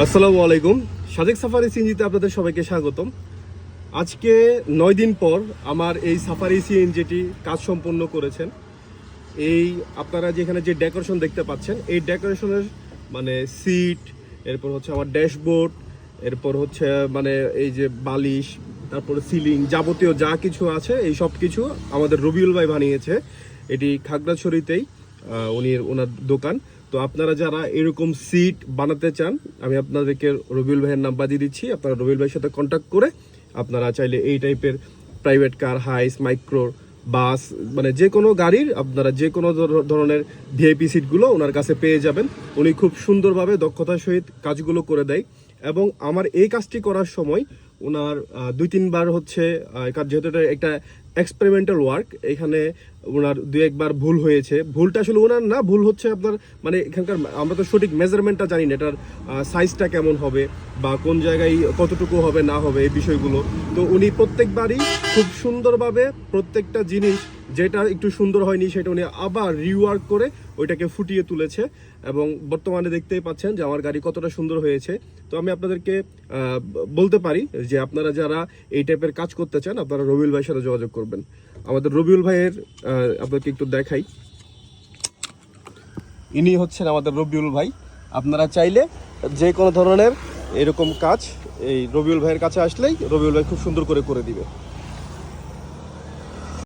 আসসালামু আলাইকুম। সাজেক সাফারি সিএনজিতে আপনাদের সবাইকে স্বাগতম। আজকে 9 দিন পর আমার এই সাফারি সিএনজিটি কাজ সম্পন্ন করেছেন। এই আপনারা যেখানে যে ডেকোরেশন দেখতে পাচ্ছেন, এই ডেকোরেশনের মানে সিট, এরপর হচ্ছে আমার ড্যাশবোর্ড, এরপর হচ্ছে মানে এই যে বালিশ, তারপরে সিলিং, যাবতীয় যা কিছু আছে এই সব কিছু আমাদের রবিউল ভাই বানিয়েছে। এটি খাগড়াছড়িতেই ওনার দোকান। তো আপনারা যারা এরকম সিট বানাতে চান, আমি আপনাদেরকে রবিউল ভাইয়ের নাম্বার দিয়ে দিচ্ছি। আপনারা রবিউল ভাইয়ের সাথে কন্ট্যাক্ট করে আপনারা চাইলে এই টাইপের প্রাইভেট কার, হাইস, মাইক্রো, বাস, মানে যে কোনো গাড়ির আপনারা যে কোনো ধরনের ভিআইপি সিটগুলো ওনার কাছে পেয়ে যাবেন। উনি খুব সুন্দরভাবে দক্ষতার সহিত কাজগুলো করে দেয়। এবং আমার এই কাজটি করার সময় ওনার 2-3 বার হচ্ছে, যেহেতু এটা একটা এক্সপেরিমেন্টাল ওয়ার্ক, এখানে ওনার 2-1 বার ভুল হয়েছে। ভুলটা আসলে ওনার না, ভুল হচ্ছে আপনার মানে এখানকার আমরা তো সঠিক মেজারমেন্টটা জানি না, এটার সাইজটা কেমন হবে বা কোন জায়গায় কতটুকু হবে না হবে এই বিষয়গুলো। তো উনি প্রত্যেকবারই খুব সুন্দরভাবে প্রত্যেকটা জিনিস যেটা একটু সুন্দর হয়নি সেটা উনি আবার রিওয়ার্ক করে ওইটাকে ফুটিয়ে তুলেছে। এবং বর্তমানে দেখতেই পাচ্ছেন যে আমার গাড়ি কতটা সুন্দর হয়েছে। তো আমি আপনাদেরকে বলতে পারি যে আপনারা যারা এই টাইপের কাজ করতে চান, আপনারা রবিউল ভাইয়ের সাথে যোগাযোগ করবেন। আমাদের রবিউল ভাইয়ের আপনাদেরকে একটু দেখাই। ইনি হচ্ছেন আমাদের রবিউল ভাই। আপনারা চাইলে যে কোনো ধরনের এরকম কাজ এই রবিউল ভাইয়ের কাছে আসলেই রবিউল ভাই খুব সুন্দর করে দিবে।